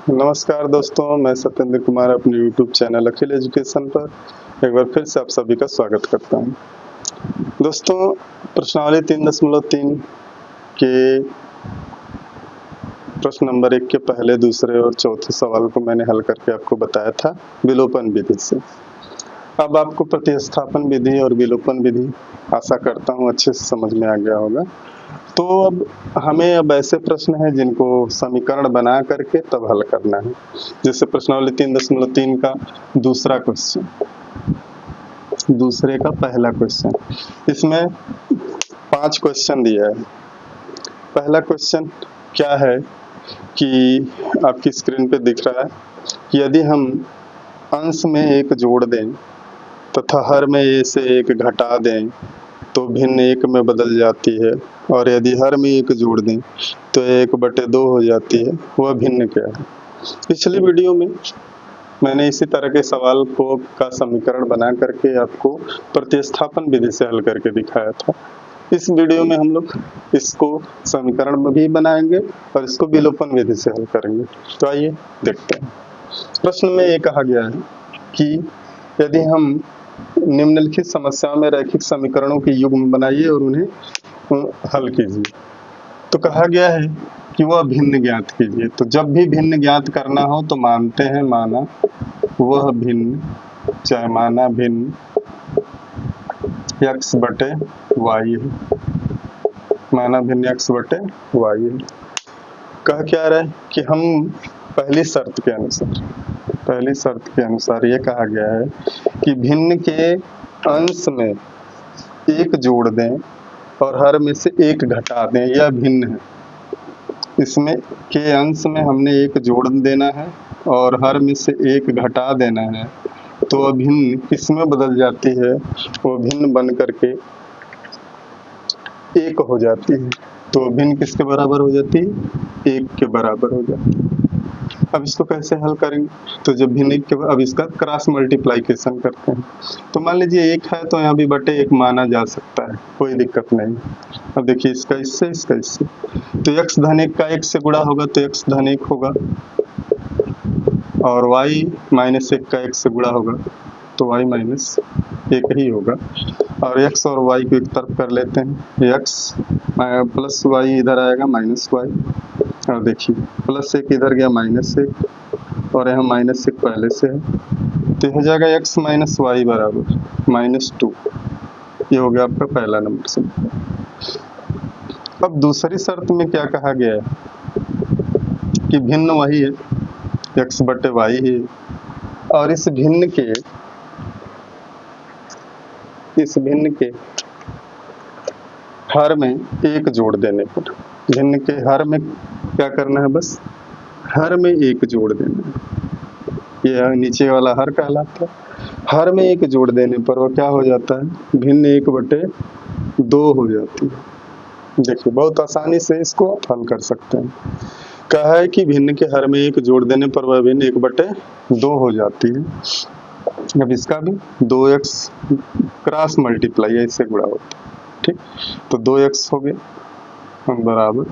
नमस्कार दोस्तों, मैं सत्येंद्र कुमार अपने YouTube चैनल अखिल एजुकेशन पर एक बार फिर से आप सभी का स्वागत करता हूं। दोस्तों, प्रश्नावली 3.3 के प्रश्न नंबर 1 के पहले, दूसरे और चौथे सवाल को मैंने हल करके आपको बताया था विलोपन विधि से। अब आपको प्रतिस्थापन विधि और विलोपन विधि आशा करता हूं अच्छे से समझ में आ गया होगा। तो अब हमें ऐसे प्रश्न हैं जिनको समीकरण बना करके तब हल करना है। जैसे प्रश्नावली 3.3 का दूसरा क्वेश्चन, दूसरे का पहला क्वेश्चन, इसमें 5 क्वेश्चन दिया है। पहला क्वेश्चन क्या है कि आपकी स्क्रीन पे दिख रहा है कि यदि हम अंश में 1 जोड़ दें तथा हर में a से 1 घटा दें तो भिन्न 1 में बदल जाती है, और यदि हर में 1 जोड़ दें तो 1/2 हो जाती है, वह भिन्न क्या है। पिछली वीडियो में मैंने इसी तरह के सवाल का समीकरण बना करके आपको प्रतिस्थापन विधि से हल करके दिखाया था। इस वीडियो में हम लोग इसको समीकरण में भी बनाएंगे और इसको विलोपन विधि से हल करेंगे। तो आइए देखते हैं। प्रश्न में ये कहा गया है कि यदि हम निम्नलिखित समस्याओं में रैखिक समीकरणों के युग्म बनाइए और उन्हें हल कीजिए। तो कहा गया है कि वह भिन्न ज्ञात कीजिए। तो जब भी भिन्न ज्ञात करना हो तो मानते हैं माना वह भिन्न, चाहे माना भिन्न x/y है, माना भिन्न x/y है। कह क्या रहा है कि हम पहली शर्त के अनुसार ये कहा गया है कि भिन्न के अंश में 1 जोड़ दें और हर में से 1 घटा दें, यह भिन्न है। इसमें के अंश में हमने 1 जोड़ देना है और हर में से 1 घटा देना है, तो वह भिन्न किसमें बदल जाती है, वो भिन्न बन करके 1 हो जाती है। तो भिन्न किसके बराबर हो जाती है, 1 के बराबर हो जाती है। अब इसको कैसे हल करेंगे, तो जब भिन्न के अब इसका क्रॉस मल्टीप्लाइकेशन करते हैं। तो मान लीजिए 1 है तो यहाँ भी बटे 1 माना जा सकता है, कोई दिक्कत नहीं। अब देखिए इसका इससे, इसका इससे, तो x धन 1 का 1 से गुणा होगा तो x धन 1 होगा, और y माइनस 1 का 1 से गुणा होगा तो y माइनस 1 ही होगा। और x और y को एक तरफ कर लेते हैं, x प्लस y इधर आएगा माइनस y, और देखिए प्लस 1 इधर गया माइनस 1, और यहाँ माइनस 1 पहले से है, तो हो जाएगा x माइनस y बराबर -2। ये हो गया आपका पहला नंबर से। अब दूसरी शर्त में क्या कहा गया है कि भिन्न वही है, x/y है, और इस भिन्न के हर में 1 जोड़ देने पर, भिन्न के हर में क्या करना है, बस हर में 1 जोड़ देना है। ये नीचे वाला हर कहलाता है। हर में 1 जोड़ देने पर वो क्या हो जाता है, भिन्न 1/2 हो जाती है। देखिए बहुत आसानी से इसको हल कर सकते हैं। कहा है कि भिन्न के हर में 1 जोड़ देने पर वह भिन्न 1/2 हो जाती है। अब इसका भी 2x क्रॉस मल्टीप्लाई है, इससे गुणा होता है, ठीक। तो 2x हो गया बराबर,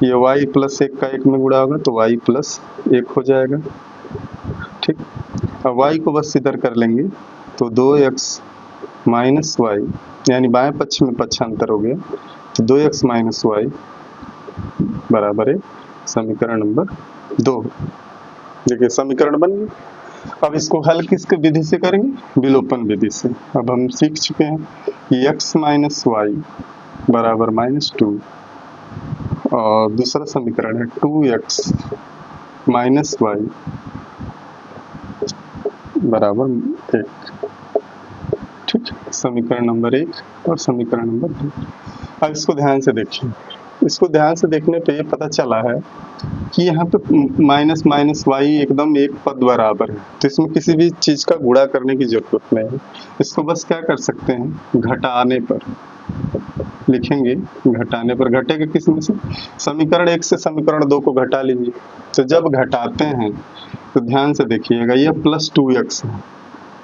ये y प्लस 1 का 1 में गुणा होगा तो y प्लस 1 हो जाएगा, ठीक। अब y को बस इधर कर लेंगे तो 2x माइनस y, यानी बाएं पक्ष में पक्षांतर हो गया, तो 2x माइनस y बराबर है समीकरण नंबर 2। देखिए समीकरण बन गया। अब इसको हल किसके विधि से करेंगे, विलोपन विधि से। अब हम सीख चुके हैं कि x माइनस y बराबर -2, और दूसरा समीकरण है 2x माइनस y बराबर 1, ठीक। समीकरण नंबर 1 और समीकरण नंबर 2। अब इसको ध्यान से देखिए। इसको ध्यान से देखने पे ये पता चला है कि यहाँ पे माइनस माइनस y एकदम एक पद बराबर है, तो इसमें किसी भी चीज़ का गुणा करने की जरूरत नहीं है। इसको बस क्या कर सकते हैं, घटाने पर लिखेंगे, घटाने पर घटेगा किस में से, समीकरण 1 से समीकरण 2 को घटा लीजिए। तो जब घटाते हैं तो ध्यान से देखिएगा, ये प्लस 2x है,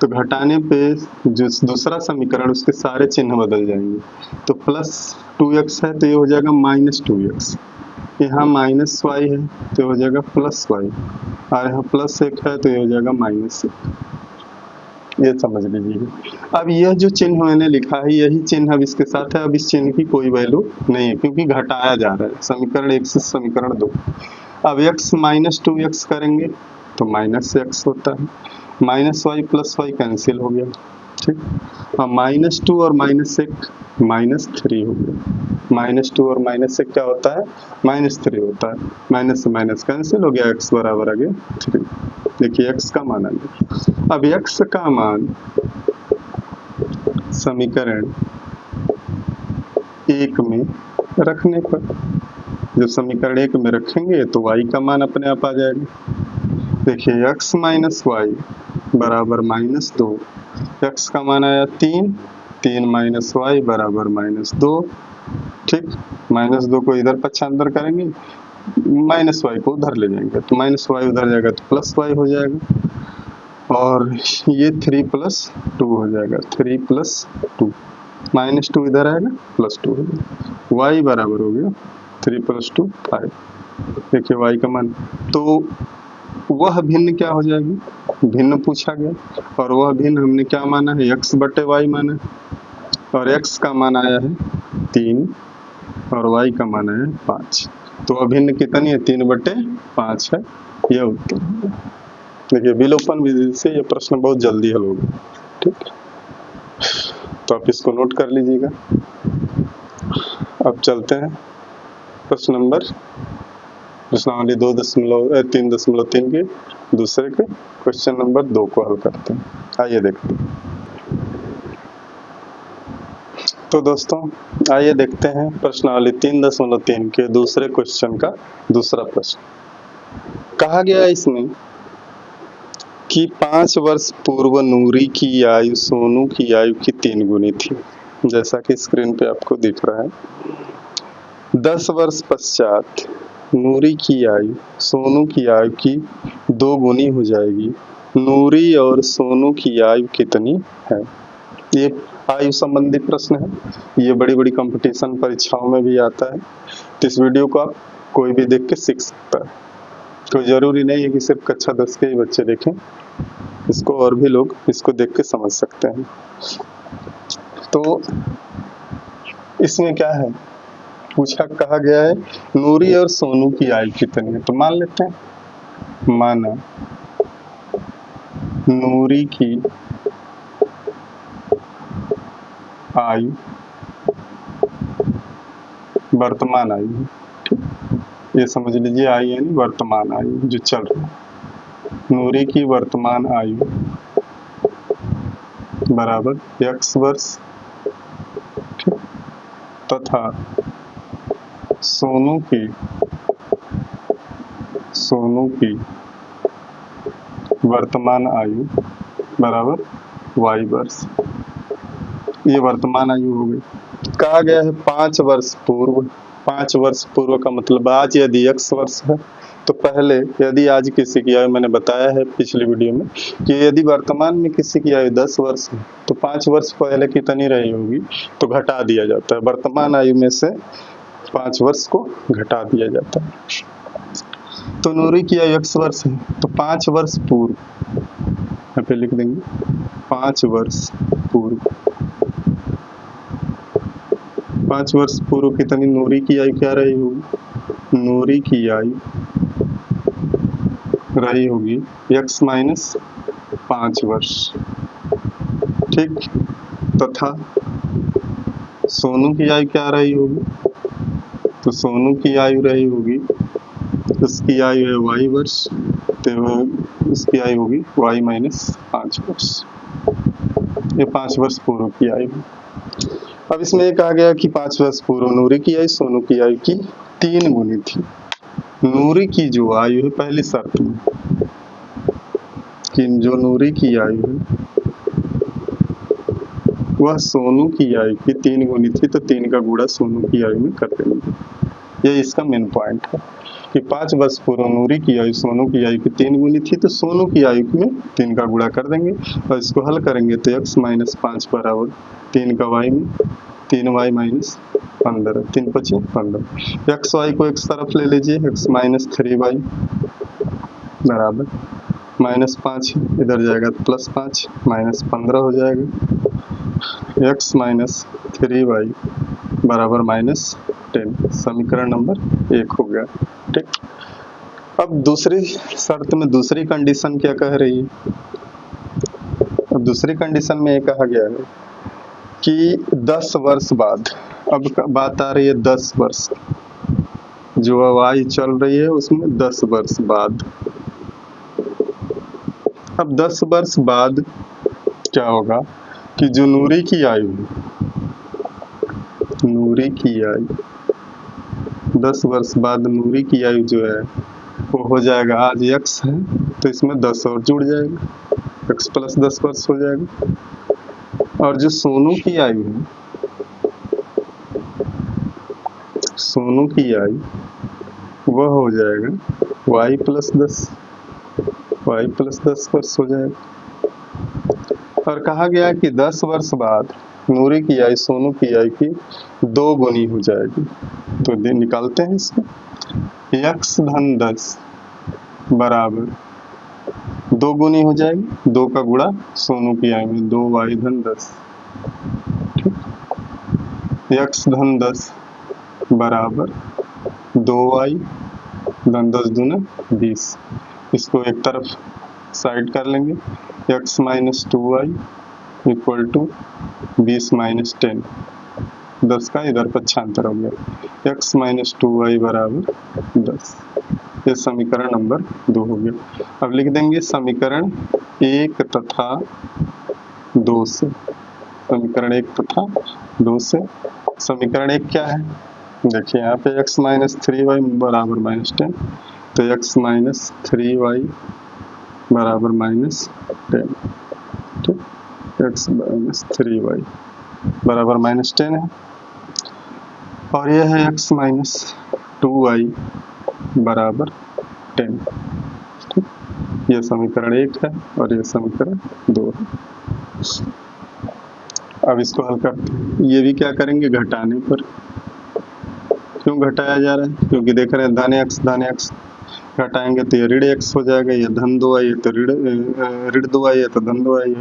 तो घटाने पे जो दूसरा समीकरण उसके सारे चिन्ह बदल जाएंगे। तो प्लस 2x है तो ये हो जाएगा -2x, यहाँ -y है तो हो जाएगा +y, और यहाँ +1 है तो ये हो जाएगा -1। ये समझ लीजिएगा। अब यह जो चिन्ह मैंने लिखा है यही चिन्ह अब इसके साथ है, अब इस चिन्ह की कोई वैल्यू नहीं है क्योंकि घटाया जा रहा है समीकरण 1 से समीकरण 2। अब x -2x करेंगे तो -x होता है, -y +y कैंसिल हो गया, ठीक। अब -2 और -1 -3 हो गया, -2 और -1 क्या होता है, -3 होता है, माइनस से माइनस कैंसिल हो गया, x बराबर आ गया 3। देखिए x का मान आ गया। अब x का मान समीकरण 1 में रखने पर, जब समीकरण 1 में रखेंगे तो y का मान अपने आप आ जाएगा। देखिए x - y बराबर -2, x का मान आया 3, 3 - y बराबर -2, ठीक। -2 को इधर पक्षांतर करेंगे, -y को उधर ले जाएंगे तो -y उधर जाएगा तो +y हो जाएगा, और ये 3 + 2 हो जाएगा, 3 + 2, -2 इधर आएगा +2 हो जाएगा, y बराबर हो गया 3 + 2 5। देखिए y का मान, तो वह भिन्न क्या हो जाएगी, भिन्न पूछा गया, और वह भिन्न हमने क्या माना है, x/y माना है, और x का मान आया है 3 और y का मान आया है 5। तो अभिन्न कितनी है, 3/5 है, यह उत्तर है। देखिए विलोपन विधि से यह प्रश्न बहुत जल्दी हल होगा, ठीक। तो आप इसको नोट कर लीजिएगा। अब चलते हैं प्रश्नावली 3.3 के दूसरे के क्वेश्चन नंबर 2 को हल करते हैं। आइए देखते हैं। तो दोस्तों आइए देखते हैं प्रश्नावली 3.3 के दूसरे क्वेश्चन का दूसरा प्रश्न। कहा गया है इसमें कि 5 वर्ष पूर्व नूरी की आयु सोनू की आयु की 3 गुनी थी, जैसा कि स्क्रीन पे आपको दिख रहा है। 10 वर्ष पश्चात नूरी की आयु सोनू की आयु की 2 गुनी हो जाएगी, नूरी और सोनू की आयु कितनी है। ये आयु संबंधी प्रश्न है, ये बड़ी बड़ी कंपटीशन परीक्षाओं में भी आता है। तो इस वीडियो को आप कोई भी देख के सीख सकता है, कोई जरूरी नहीं है कि सिर्फ कक्षा 10 के ही बच्चे देखें इसको, और भी लोग इसको देख के समझ सकते हैं। तो इसमें क्या है, कहा गया है नूरी और सोनू की आयु कितनी है। तो मान लेते हैं, माना नूरी की आयु वर्तमान आयु है, ठीक। ये समझ लीजिए आयु यानी वर्तमान आयु जो चल रही है। नूरी की वर्तमान आयु बराबर x वर्ष, ठीक, तथा सोनू की वर्तमान आयु बराबर y वर्ष। ये वर्तमान आयु हो गई। कहा गया है 5 वर्ष पूर्व। 5 वर्ष पूर्व का मतलब आज यदि x वर्ष है तो पहले यदि आज किसी की आयु, मैंने बताया है पिछली वीडियो में कि यदि वर्तमान में किसी की आयु 10 वर्ष है तो 5 वर्ष पहले कितनी रही होगी, तो घटा दिया जाता है, वर्तमान आयु में से 5 वर्ष को घटा दिया जाता है। तो नूरी की आयु x वर्ष है तो 5 वर्ष पूर्व यहाँ पे लिख देंगे, 5 वर्ष पूर्व। 5 वर्ष पूर्व कितनी नूरी की आयु क्या रही होगी, नूरी की आयु रही होगी x - 5 वर्ष, ठीक। तथा सोनू की आयु क्या रही होगी, तो सोनू की आयु रही होगी, उसकी आयु है y वर्ष, तो उसकी आयु होगी y - 5 वर्ष। ये 5 वर्ष पूर्व की आयु। अब इसमें ये कहा गया कि 5 वर्ष पूर्व नूरी की आयु सोनू की आयु की 3 गुनी थी। नूरी की जो आयु है, पहली शर्त में कि जो नूरी की आयु है वह सोनू की आयु की 3 गुनी थी, तो 3 का गुणा सोनू की आयु में कर देंगे। ये इसका मेन पॉइंट है कि 5 वर्ष पूर्व नूरी की आयु सोनू की आयु की 3 गुनी थी, तो सोनू की आयु में 3 का गुणा कर देंगे और इसको हल करेंगे तो x - 5 बराबर 3 का y में 3y माइनस 15, 3 पचे 15। एक्स वाई को एक तरफ ले लीजिए, x माइनस 3y बराबर -5, इधर जाएगा तो +5, -15 हो जाएगा। x माइनस 3y बराबर -10, समीकरण नंबर 1 हो गया। ठीक, अब दूसरी शर्त में दूसरी कंडीशन क्या कह रही है? अब दूसरी कंडीशन में ये कहा गया है कि 10 वर्ष बाद, अब बात आ रही है 10 वर्ष, जो अवाई चल रही है उसमें 10 वर्ष बाद। अब 10 वर्ष बाद क्या होगा कि जो नूरी की आयु है, नूरी की आयु 10 वर्ष बाद नूरी की आयु जो है वो हो जाएगा, आज x है तो इसमें 10 और जुड़ जाएगा, x प्लस 10 वर्ष हो जाएगा। और जो सोनू की आयु है, सोनू की आयु वह हो जाएगा y प्लस 10, y प्लस 10 वर्ष हो जाएगा। और कहा गया कि 10 वर्ष बाद नूरी की आयु सोनू की आयु की 2 गुनी हो जाएगी। तो निकालते हैं इसको, x धन 10 बराबर 2 गुनी हो जाएगी, 2 का गुणा सोनू की आयु में 2y धन 10। x धन 10 बराबर 2y धन 10 दूना 20। इसको एक तरफ साइड कर लेंगे, x minus 2y equal to 20 minus 10, 10 का इधर पक्षांतर हो गया, x माइनस 2y बराबर 10। ये समीकरण नंबर 2 हो गया। अब लिख देंगे समीकरण 1 तथा 2 से, समीकरण 1 तथा 2 से। समीकरण 1 क्या है? देखिए यहाँ पे x माइनस 3y बराबर -10, तो x माइनस 3y बराबर -10, ठीक, x माइनस 3y बराबर -10 है। और यह है x माइनस 2y बराबर 10, ठीक, यह समीकरण 1 है और यह समीकरण 2 है। अब इसको हल करते हैं। ये भी क्या करेंगे, घटाने पर। क्यों घटाया जा रहा है? क्योंकि देख रहे हैं धन x घटाएंगे तो ये ऋण x हो जाएगा, ये धन 2y है तो ऋण 2y है तो धन 2y है,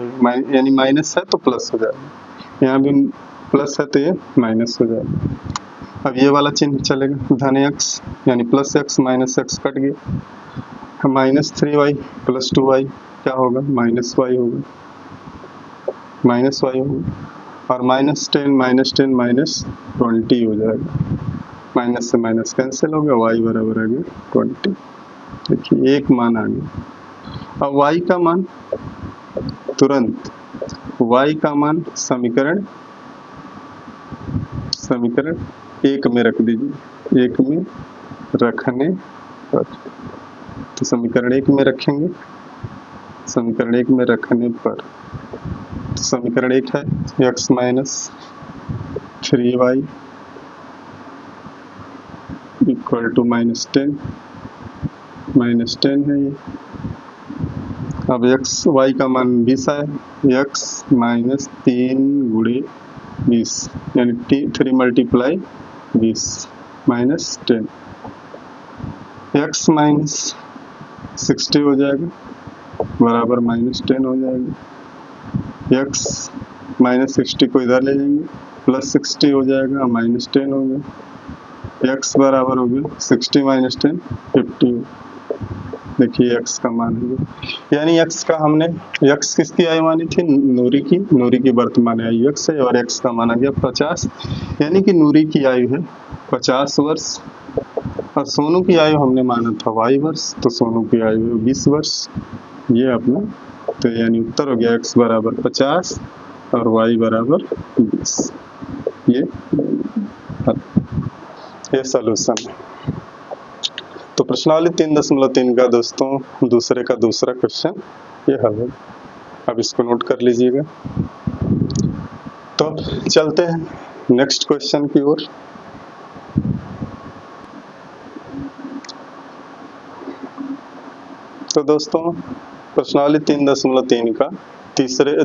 यानी माइनस है तो प्लस हो जाएगा, यहाँ भी प्लस है तो ये माइनस हो जाएगा। अब ये वाला चिन्ह चलेगा, धन x यानी plus x minus x cut गया, माइनस 3y प्लस 2y क्या होगा, माइनस y होगा, माइनस y होगा। और -10 माइनस 20 हो जाएगा, माइनस से माइनस कैंसिल हो गया, y बराबर आ गया 20। देखिए एक मान आ गया। अब y का मान तुरंत, y का मान समीकरण 1 में रख दीजिए, 1 में रखने पर, तो समीकरण 1 में रखेंगे, समीकरण 1 में रखने पर तो समीकरण 1 है x minus 3y equal to -10 है ये। अब y का मान 20 है, x माइनस 3 गुणे 20 यानी 3 मल्टीप्लाई 20 माइनस 10, x माइनस 60 हो जाएगा बराबर -10 हो जाएगा। x माइनस 60 को इधर ले जाएंगे, प्लस 60 हो जाएगा, -10 हो गया, x बराबर हो गया 60 माइनस 10 50। देखिए x का मान है, यानी x का हमने, x किसकी आयु मानी थी, नूरी की वर्तमान आयु x है, और x का मान आ गया 50, यानी कि नूरी की आयु है 50 वर्ष, और सोनू की आयु हमने माना था y वर्ष, तो सोनू की आयु है 20 वर्ष। ये अपना, तो यानी उत्तर हो गया x बराबर 50 और y बराबर 20। ये सॉल्यूशन है। तो प्रश्नावली 3.3 का दोस्तों दूसरे का दूसरा क्वेश्चन ये हल है। अब इसको नोट कर लीजिएगा। तो चलते हैं नेक्स्ट क्वेश्चन की ओर। तो दोस्तों प्रश्नावली 3.3 का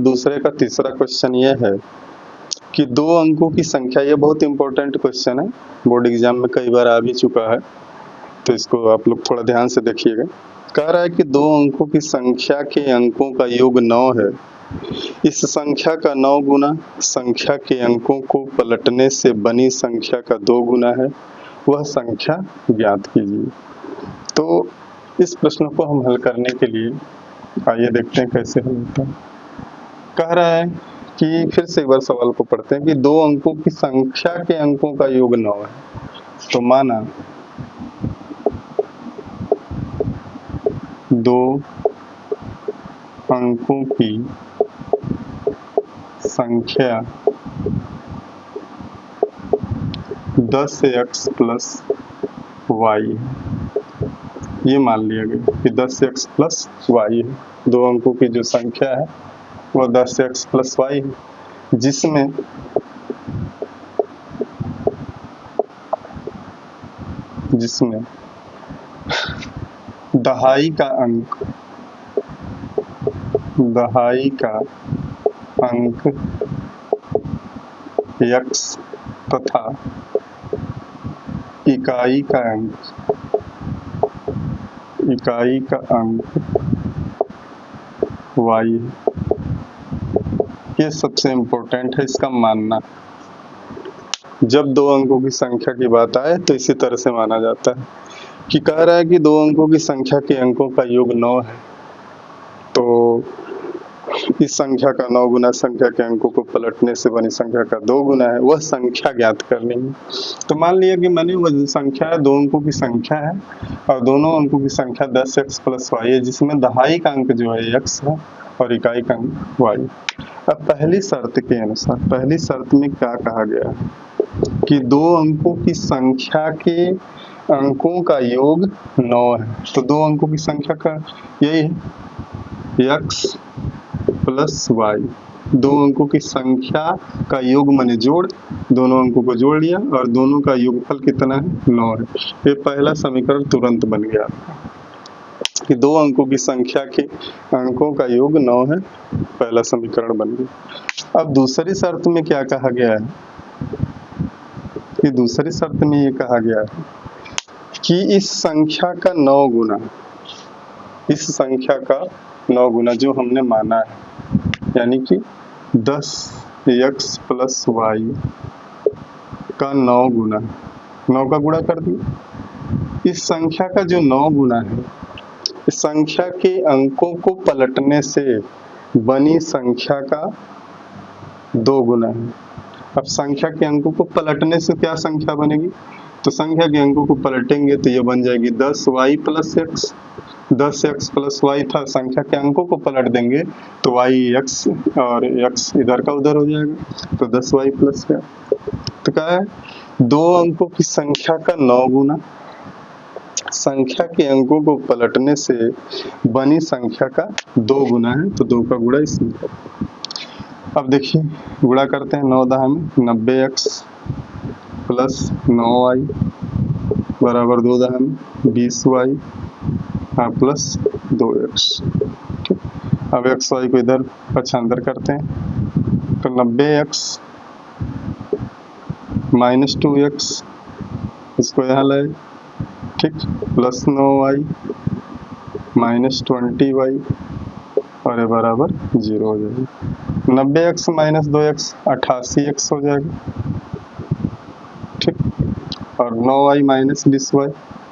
दूसरे का तीसरा क्वेश्चन ये है कि दो अंकों की संख्या, ये बहुत इंपॉर्टेंट क्वेश्चन है, बोर्ड एग्जाम में कई बार आ भी चुका है, तो इसको आप लोग थोड़ा ध्यान से देखिएगा। कह रहा है कि दो अंकों की संख्या के अंकों का योग 9 है। इस संख्या का 9 गुना संख्या के अंकों को पलटने से बनी संख्या का 2 गुना है, वह संख्या ज्ञात कीजिए। तो इस प्रश्न को हम हल करने के लिए आइए देखते हैं कैसे हल होता है। कह रहा है कि फिर से एक बार सवाल को पढ़ते हैं कि दो अंकों की संख्या के अंकों का योग 9 है। तो माना दो अंकों की संख्या 10x प्लस y, ये मान लिया गया कि 10x प्लस y है। दो अंकों की जो संख्या है वह 10x प्लस y है, जिसमें दहाई का अंक x तथा इकाई का अंक y है। ये सबसे इम्पोर्टेंट है, इसका मानना। जब दो अंकों की संख्या की बात आए तो इसी तरह से माना जाता है कि कह रहा है कि दो अंकों की संख्या के अंकों का योग 9 है, तो इस संख्या का 9 गुना संख्या के अंकों को पलटने से बनी संख्या का 2 गुना है, वह संख्या ज्ञात करनी है। तो मान लिया कि मैंने वह संख्या है, दो अंकों की संख्या है और दोनों अंकों की संख्या 10x प्लस y है, जिसमें दहाई का अंक जो है x है और इकाई का अंक y। अब पहली शर्त के अनुसार, पहली शर्त में क्या कहा गया है कि दो अंकों की संख्या के अंकों का योग 9 है। तो दो अंकों की संख्या का यही है x प्लस y, दो अंकों की संख्या का योग माने जोड़, दोनों अंकों को जोड़ लिया और दोनों का योगफल कितना है 9 है। ये पहला समीकरण तुरंत बन गया कि दो अंकों की संख्या के अंकों का योग 9 है, पहला समीकरण बन गया। अब दूसरी शर्त में क्या कहा गया है कि दूसरी शर्त में ये कहा गया है कि इस संख्या का 9 गुना, इस संख्या का 9 गुना जो हमने माना है, यानी कि 10x प्लस y का 9 गुना, 9 का गुणा कर दिया। इस संख्या का जो 9 गुना है, इस संख्या के अंकों को पलटने से बनी संख्या का 2 गुना है। अब संख्या के अंकों को पलटने से क्या संख्या बनेगी, तो संख्या के अंकों को पलटेंगे तो ये बन जाएगी 10y plus x। 10x plus y था, संख्या के अंकों को पलट देंगे तो y x और x इधर का उधर हो जाएगा, तो 10y प्लस है। तो क्या है, दो अंकों की संख्या का 9 गुना संख्या के अंकों को पलटने से बनी संख्या का 2 गुना है, तो 2 का गुणा इसमें। अब देखिए गुणा करते हैं, 9 दहा में 90x प्लस 9y बराबर 2 दहा में 20y प्लस 2x। ठीक, अब x y को इधर पक्षांतर करते हैं, तो 90x माइनस 2x, इसको यहाँ लाए, ठीक, प्लस 9y माइनस 20y और ये बराबर 0 हो जाएगा। 90x माइनस 2x 88x हो जाएगा, ठीक, और 9y माइनस 20y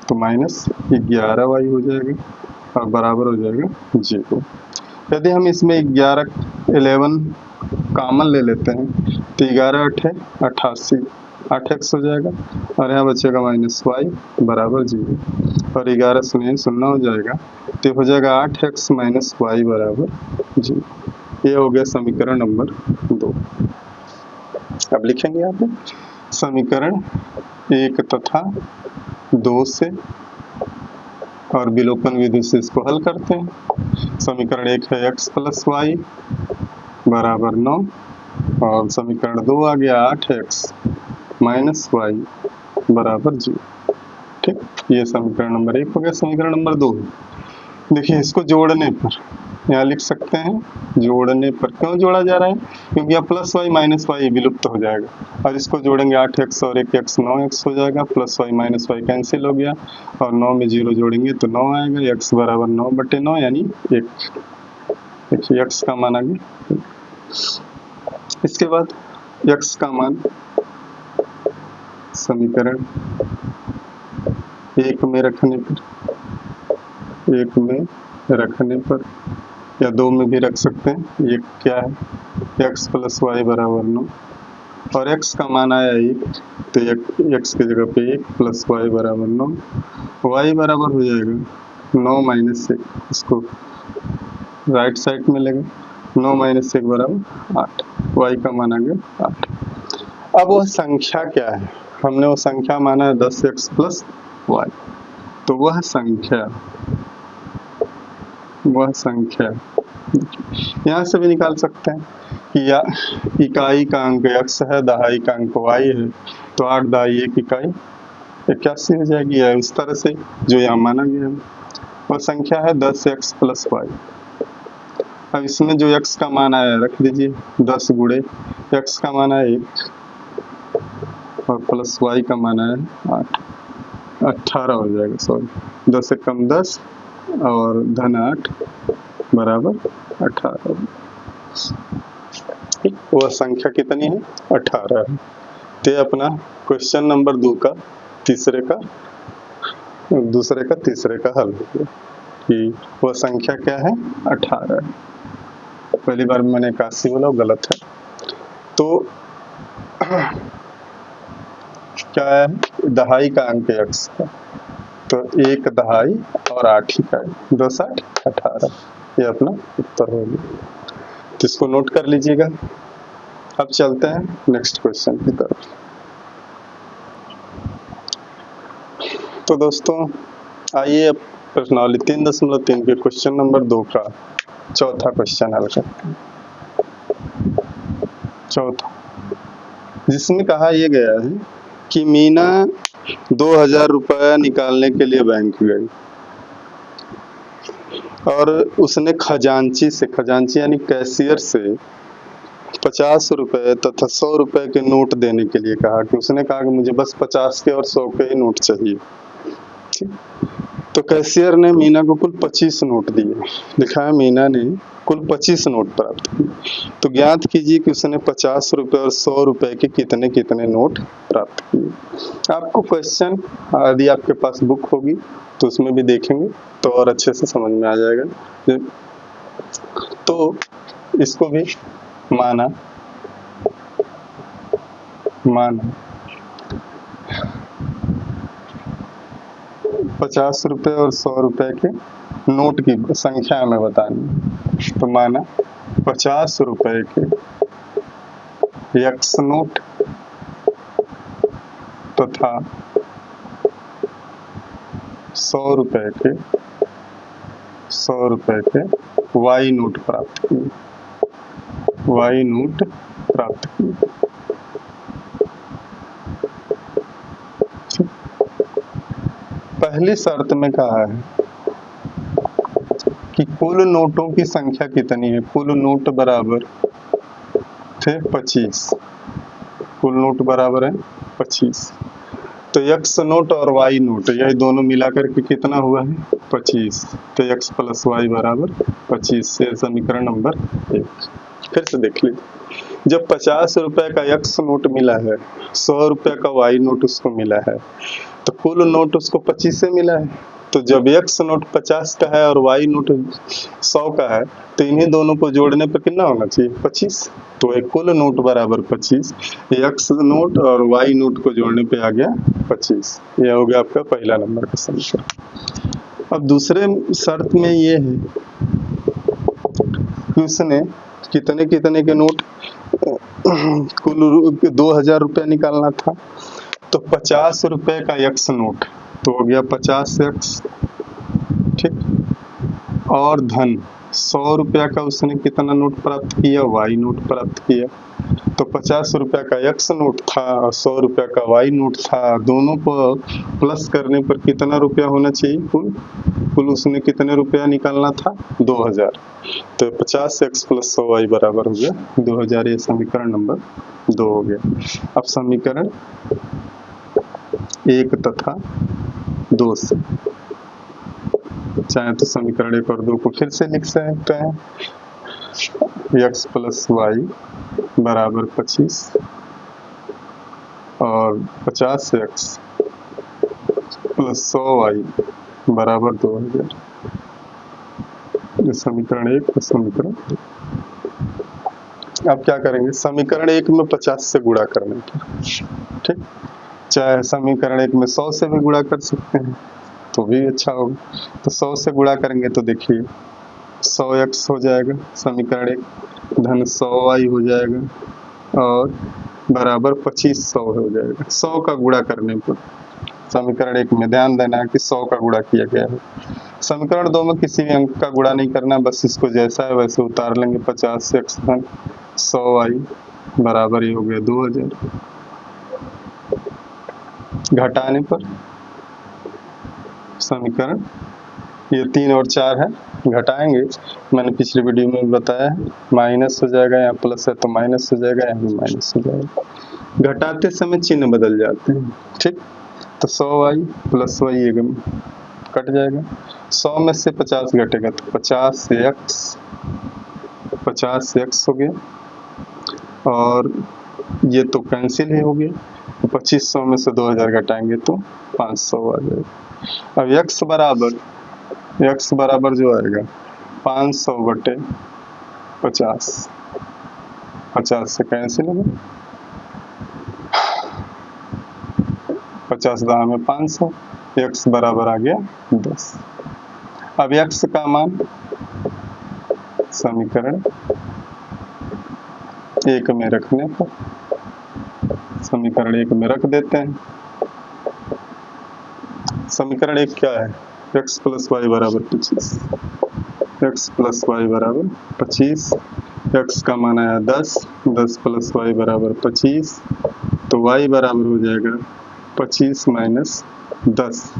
तो माइनस 11y हो जाएगा और बराबर हो जाएगा 0। यदि हम इसमें 11 कॉमन ले लेते हैं तो 11 8 88, 8x हो जाएगा और यहाँ बचेगा माइनस y बराबर 0 और 11 शून्य 0 हो जाएगा, तो हो जाएगा 8x माइनस y बराबर 0। ये हो गया समीकरण नंबर 2। अब लिखेंगे यहाँ पे समीकरण 1 तथा 2 से और विलोपन विधि से इसको हल करते हैं। समीकरण 1 है x प्लस y बराबर 9 और समीकरण 2 आ गया 8x माइनस y बराबर 0। ठीक, ये समीकरण नंबर 1 हो गया। समीकरण नंबर 2 देखिए, इसको जोड़ने पर यहाँ लिख सकते हैं जोड़ने पर। क्यों जोड़ा जा रहा है? क्योंकि यहाँ प्लस वाई माइनस वाई विलुप्त हो जाएगा और इसको जोड़ेंगे 8x और 1x 9x हो जाएगा, plus Y minus Y cancel हो गया और 9 में 0 जोड़ेंगे तो 9 आएगा, x बराबर 9/9 यानी 1। देखिए x का मान आ गया। इसके बाद x का मान समीकरण 1 में रखने पर या 2 में भी रख सकते हैं। ये क्या है? x प्लस वाई बराबर 9 और x का मान आया 1 तो x की जगह पे 1 प्लस वाई बराबर 9, y बराबर हो जाएगा 9 माइनस 1, इसको राइट साइड में लेंगे, 9 माइनस 1 बराबर 8, y का मान आ गया 8। अब वह संख्या क्या है? हमने वो संख्या माना है 10x प्लस वाई, तो वह संख्या यहाँ से भी निकाल सकते हैं कि या इकाई का अंक x है, दहाई का अंक y है, तो 8 दहाई 1 इकाई 81 हो जाएगी, या इस तरह से जो यहाँ माना गया है वह संख्या है 10x प्लस वाई। अब इसमें जो x का मान आया रख दीजिए, 10 गुणे x का मान आया 1 और प्लस y का मान आया 8, 18 हो जाएगा, सॉरी 10 से कम 10 और धन 8 बराबर 18। वह संख्या कितनी है? 18 है। तो अपना क्वेश्चन नंबर 2 का तीसरे का हल हो गया कि वह संख्या क्या है? 18 है। पहली बार मैंने 81 बोला, गलत है। तो क्या है? दहाई का अंक x है, तो 1 दहाई और 8 इकाई, 10 8 18, ये अपना उत्तर हो गया। तो इसको नोट कर लीजिएगा। अब चलते हैं नेक्स्ट क्वेश्चन की तरफ। तो दोस्तों आइए अब प्रश्नावली 3.3 के क्वेश्चन नंबर 2 का चौथा क्वेश्चन हल करते हैं। चौथा, जिसमें कहा यह गया है कि मीना 2000 रुपया निकालने के लिए बैंक गई और उसने खजांची यानी कैशियर से 50 रुपए तथा 100 रुपए के नोट देने के लिए कहा कि उसने कहा कि मुझे बस 50 के और 100 के ही नोट चाहिए। ठीक, तो कैशियर ने मीना को कुल 25 नोट दिए। दिखाया मीना ने कुल 25 नोट प्राप्त किए। तो ज्ञात कीजिए कि उसने 50 रुपए और 100 रुपए के कितने कितने नोट प्राप्त किए। आपको क्वेश्चन यदि आपके पास बुक होगी तो उसमें भी देखेंगे तो और अच्छे से समझ में आ जाएगा। तो इसको भी माना 50 रुपए और 100 रुपए के नोट की संख्या हमें बतानी। तो माना 50 रुपए के x नोट तथा 100 रुपए के y नोट प्राप्त किए। पहली शर्त में कहा है कि कुल नोटों की संख्या कितनी है। कुल नोट बराबर थे 25, कुल नोट बराबर है 25। तो x नोट और y नोट यह दोनों मिलाकर के कितना हुआ है? 25। तो x प्लस वाई बराबर 25 से समीकरण नंबर 1। फिर से देख लीजिए, जब 50 रुपए का x नोट मिला है, 100 रुपए का y नोट उसको मिला है, तो कुल नोट उसको 25 से मिला है। तो जब x नोट 50 का है और y नोट 100 का है, तो इन्हीं दोनों को जोड़ने पर कितना होना चाहिए? 25। तो एक कुल नोट बराबर 25, x नोट और y नोट को जोड़ने पे आ गया 25। यह हो गया आपका पहला नंबर का समीकरण। अब दूसरे शर्त में ये है कि उसने कितने कितने के नोट, कुल 2000 रुपया निकालना था। तो 50 रुपए का x नोट तो हो गया 50x, ठीक। और धन 100 रुपया का उसने कितना नोट प्राप्त किया? y नोट प्राप्त किया। तो 50 रुपया का एक्स नोट था और 100 रुपया का वाई नोट था। दोनों को प्लस करने पर कितना रुपया होना चाहिए कुल उसने कितने रुपया निकालना था 2000। तो 50x + 100y बराबर हो गया 2000। ये समीकरण नंबर 2 हो गया। अब समीकरण 1 तथा 2 से चाहे तो समीकरण 1 और 2 को फिर से लिख सकते हैं। x + y बराबर 25 और 50x + 100y बराबर 2000। ये समीकरण 1 और समीकरण 2। अब क्या करेंगे, समीकरण 1 में 50 से गुणा करने का, ठीक। चाहे समीकरण 1 में 100 से भी गुणा कर सकते हैं तो भी अच्छा होगा। तो 100 से गुणा करेंगे तो देखिए 100x हो जाएगा समीकरण 1 धन 100y हो जाएगा और बराबर 2500 हो जाएगा। 100 का गुणा करने पर समीकरण 1 में ध्यान देना है कि 100 का गुणा किया गया है। समीकरण 2 में किसी भी अंक का गुणा नहीं करना, बस इसको जैसा है वैसे उतार लेंगे। 50x धन 100y बराबर ये हो गया 2000। घटाने पर समीकरण ये 3 और 4 है, घटाएंगे। मैंने पिछली वीडियो में बताया है माइनस हो जाएगा, यहाँ प्लस है तो माइनस हो जाएगा, यहाँ भी माइनस हो जाएगा। घटाते समय चिन्ह बदल जाते हैं, ठीक। तो 100y + y ये कट जाएगा। 100 में से 50 घटेगा तो 50x हो गया और ये तो कैंसिल ही हो गया। 2500 में से 2000 घटाएंगे तो 500 आ जाएगा। अब x बराबर जो आएगा 500/50, 50 से कैंसिल हो गया, 50 दाह में 500, x बराबर आ गया 10। अब x का मान समीकरण 1 में रखने पर समीकरण 1 में रख देते हैं। समीकरण 1 क्या है, x + y बराबर 25, x + y बराबर 25, x का मान आया 10, 10 + y बराबर 25, तो y बराबर हो जाएगा 25 - 10।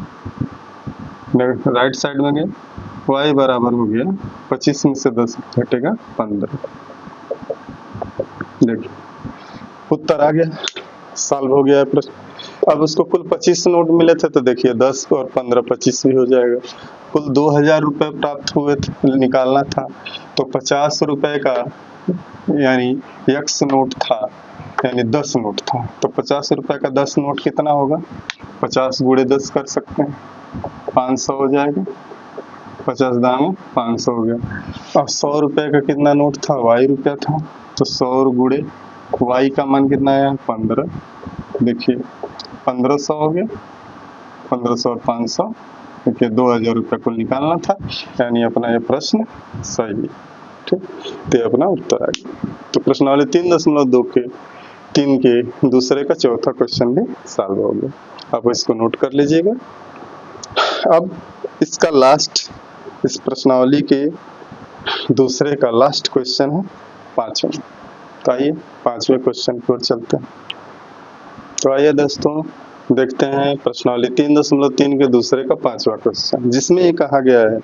राइट साइड में गए, y बराबर हो गया 25 में से 10 घटेगा 15। देखिए उत्तर आ गया, सॉल्व हो गया है प्रश्न। अब उसको कुल 25 नोट मिले थे तो देखिए 10 और 15 25 भी हो जाएगा। कुल 2000 रुपये प्राप्त हुए थे, निकालना था। तो 50 रुपये का यानी x नोट था, यानी 10 नोट था। तो 50 रुपये का 10 नोट कितना होगा, 50 × 10 कर सकते हैं, 500 हो जाएगा। 50 दाम में 500 हो गया। अब 100 रुपये का कितना नोट था, y रुपया था, तो 100 × y का मान कितना आया 15। देखिए 1500 हो गया, 1500 और 500, देखिए 2000 रुपये कुल निकालना था, यानी अपना ये प्रश्न सही है, ठीक। तो अपना उत्तर आ गया। तो प्रश्नावली 3.2 के 3 के दूसरे का चौथा क्वेश्चन भी सॉल्व हो गया। आप इसको नोट कर लीजिएगा। अब इसका लास्ट, इस प्रश्नावली के दूसरे का लास्ट क्वेश्चन है 5वां। तो आइए 5वें क्वेश्चन की ओर चलते हैं। तो आइए दोस्तों देखते हैं प्रश्नावली 3.3 के दूसरे का 5वां क्वेश्चन, जिसमें ये कहा गया है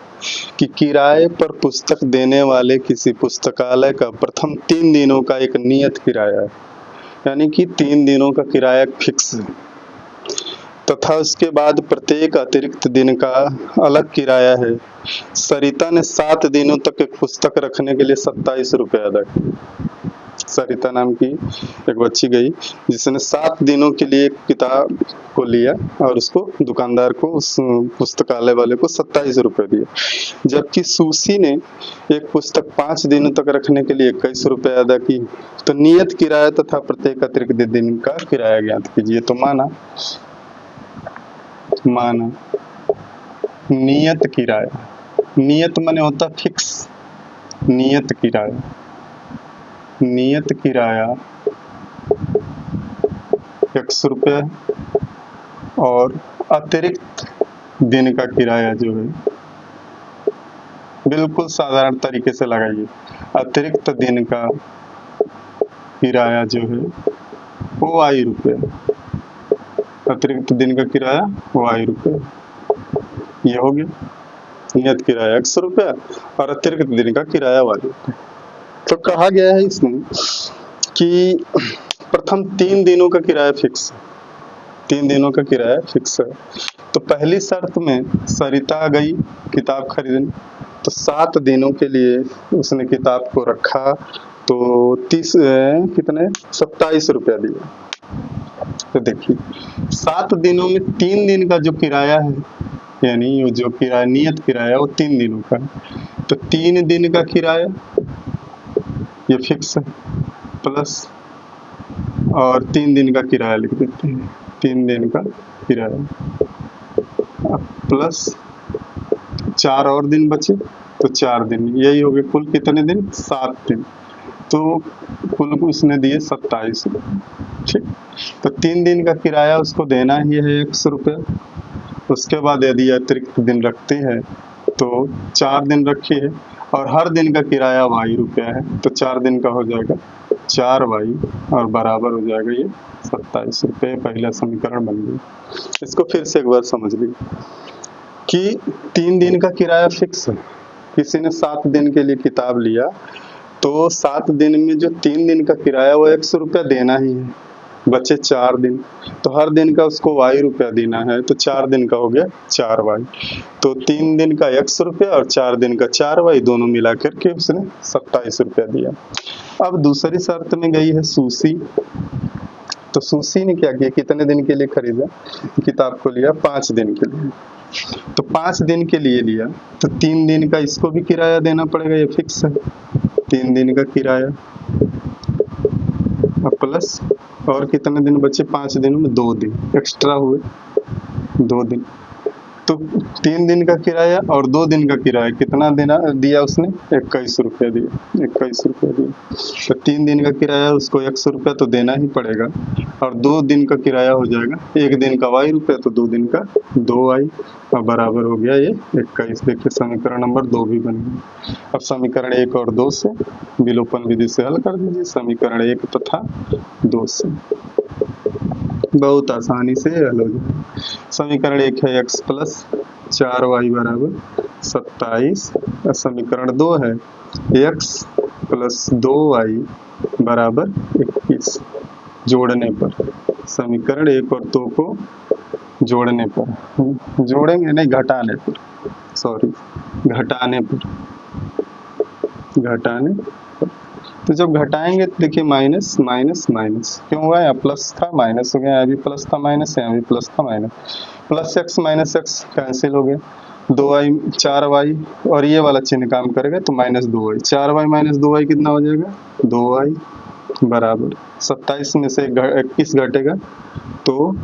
कि किराए पर पुस्तक देने वाले किसी पुस्तकालय का प्रथम 3 दिनों का एक नियत किराया है, यानी कि 3 दिनों का किराया फिक्स है, तथा उसके बाद प्रत्येक अतिरिक्त दिन का अलग किराया है। सरिता ने 7 दिनों तक एक पुस्तक रखने के लिए 27 रुपये अदा किए। सरिता नाम की एक बच्ची गई जिसने 7 दिनों के लिए किताब को लिया और उसको दुकानदार को, उस पुस्तकालय वाले को 27 रुपये दिए, जबकि सुशी ने एक पुस्तक 5 दिनों तक रखने के लिए 21 रुपये अदा की। तो नियत किराया तथा प्रत्येक अतिरिक्त दिन का किराया ज्ञात कीजिए। तो माना नियत किराया, नियत माने होता फिक्स, नियत किराया 100 रुपये और अतिरिक्त दिन का किराया जो है बिल्कुल साधारण तरीके से लगाइए। अतिरिक्त दिन का किराया जो है वो वाई रुपये, अतिरिक्त दिन का किराया वाई रुपये, ये हो गया। नियत किराया 100 रुपया और अतिरिक्त दिन का किराया वाई रुपये। तो कहा गया है इसमें कि प्रथम 3 दिनों का किराया फिक्स है, 3 दिनों का किराया फिक्स है। तो पहली शर्त में सरिता गई किताब खरीदने, तो 7 दिनों के लिए उसने किताब को रखा, तो 27 रुपया दिया। तो देखिए 7 दिनों में 3 दिन का जो किराया है, यानी वो जो किराया नियत किराया वो 3 दिनों का है, तो 3 दिन का किराया ये फिक्स है, प्लस और 3 दिन का किराया लिख देते हैं, 3 दिन का किराया प्लस 4 और दिन बचे तो 4 दिन, यही हो गए कुल कितने दिन, 7 दिन। तो कुल उसने दिए 27 रुपये। ठीक, तो 3 दिन का किराया उसको देना ही है 100 रुपया। उसके बाद यदि अतिरिक्त दिन रखते हैं तो 4 दिन रखिए और हर दिन का किराया वाई रुपया है, तो 4 दिन का हो जाएगा 4 वाई और बराबर हो जाएगा ये 27 रुपये। पहला समीकरण बन गया। इसको फिर से एक बार समझ लीजिए कि 3 दिन का किराया फिक्स है, किसी ने 7 दिन के लिए किताब लिया तो 7 दिन में जो 3 दिन का किराया वो 100 रुपया देना ही है, बचे 4 दिन, तो हर दिन का उसको वाई रुपया देना है, तो 4 दिन का हो गया 4 वाई। तो 3 दिन का 100 रुपया और 4 दिन का 4 वाई, दोनों मिला करके उसने 27 रुपया दिया। अब दूसरी शर्त में गई है सूसी, तो सूसी ने क्या किया, कितने दिन के लिए खरीदा, किताब को लिया 5 दिन के लिए, तो 5 दिन के लिए लिया तो 3 दिन का इसको भी किराया देना पड़ेगा, ये फिक्स है, 3 दिन का किराया प्लस और कितने दिन बचे, 5 दिनों में 2 दिन एक्स्ट्रा हुए, 2 दिन, तो 3 दिन का किराया और 2 दिन का किराया कितना देना दिया उसने, 21 रुपया दिया, 21 रुपया दिया। तो 3 दिन का किराया उसको 100 रुपया तो देना ही पड़ेगा और 2 दिन का किराया हो जाएगा 1 दिन का वाई रुपया, तो 2 दिन का 2 वाई और बराबर हो गया ये 21। देखिए समीकरण नंबर 2 भी बन गया। अब समीकरण 1 और 2 से विलोपन विधि से हल कर दीजिए, समीकरण 1 तथा 2 से बहुत आसानी से हल हो जाए। समीकरण 1 है x प्लस 4y बराबर 27, समीकरण 2 है x प्लस 2y बराबर 21। जोड़ने पर, समीकरण 1 और 2 को जोड़ने पर, जोड़ेंगे नहीं घटाने पर, सॉरी घटाने पर, घटाने पर। तो जब घटाएंगे तो देखिए माइनस माइनस माइनस क्यों हुआ, यहाँ प्लस था माइनस हो गया, यहाँ भी प्लस था माइनस, यहाँ भी प्लस था minus, plus x minus x cancel हो गया, 2y 4y और ये वाला चिन्ह काम करेगा तो minus 2y, 4y minus 2y कितना हो जाएगा, 2y बराबर 27 में से 21 घटेगा तो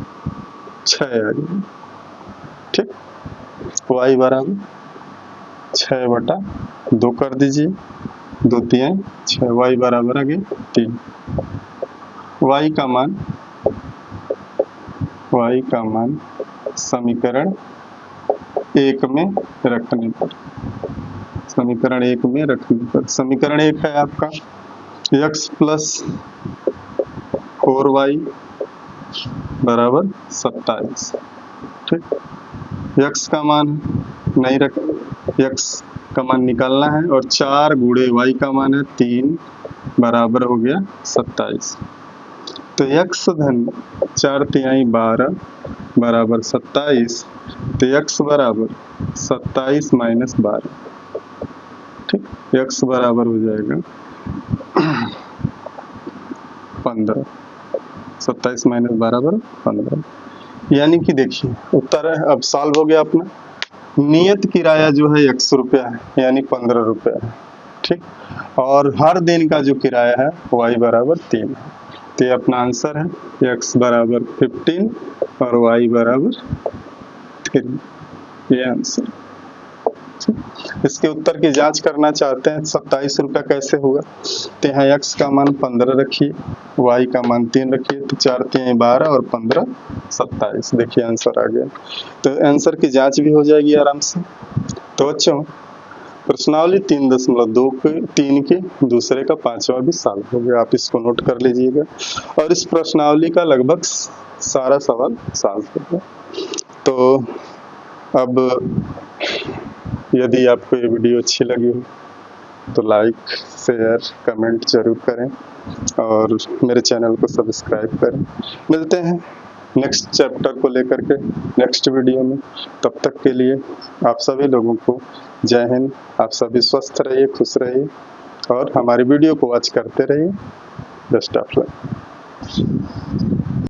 6 आ जाएगा। ठीक, y बराबर 6/2 कर दीजिए, 2 3 6, y बराबर आ गया 3। y का मान समीकरण 1 में रखने पर, समीकरण 1 में रखने पर, समीकरण 1 है आपका x प्लस 4y बराबर 27। ठीक, x का मान नहीं रख, x का मान निकालना है और 4 गुणे y का मान है 3 बराबर हो गया 27। तो x धन 4 तिहाई 12 बराबर 27, तो x बराबर 27 माइनस 12। ठीक, x बराबर हो जाएगा 15, 27 माइनस 12 बराबर 15। यानी कि देखिए उत्तर है, अब सॉल्व हो गया अपना। नियत किराया जो है 100 रुपया है, यानी 15 रुपया है। ठीक, और हर दिन का जो किराया है y बराबर 3 है, तो ये अपना आंसर है, x बराबर 15 और y बराबर 3, ये आंसर। इसके उत्तर की जांच करना चाहते हैं 27 रुपया कैसे होगा, तो यहाँ x का मान 15 रखिए, y का मान 3 रखिए, तो 4 3 12 और 15 27। देखिए आंसर आ गया। तो आंसर की जांच भी हो जाएगी आराम से। तो बच्चों प्रश्नावली 3.2 के 3 के दूसरे का 5वां भी साल हो गया, आप इसको नोट कर लीजिएगा। और इस प्रश्नावली का लगभग सारा सवाल सॉल्व हो गया। तो अब यदि आपको ये वीडियो अच्छी लगी हो तो लाइक, शेयर, कमेंट जरूर करें और मेरे चैनल को सब्सक्राइब करें। मिलते हैं नेक्स्ट चैप्टर को लेकर के नेक्स्ट वीडियो में। तब तक के लिए आप सभी लोगों को जय हिंद। आप सभी स्वस्थ रहिए, खुश रहिए और हमारी वीडियो को वॉच करते रहिए। Best of luck.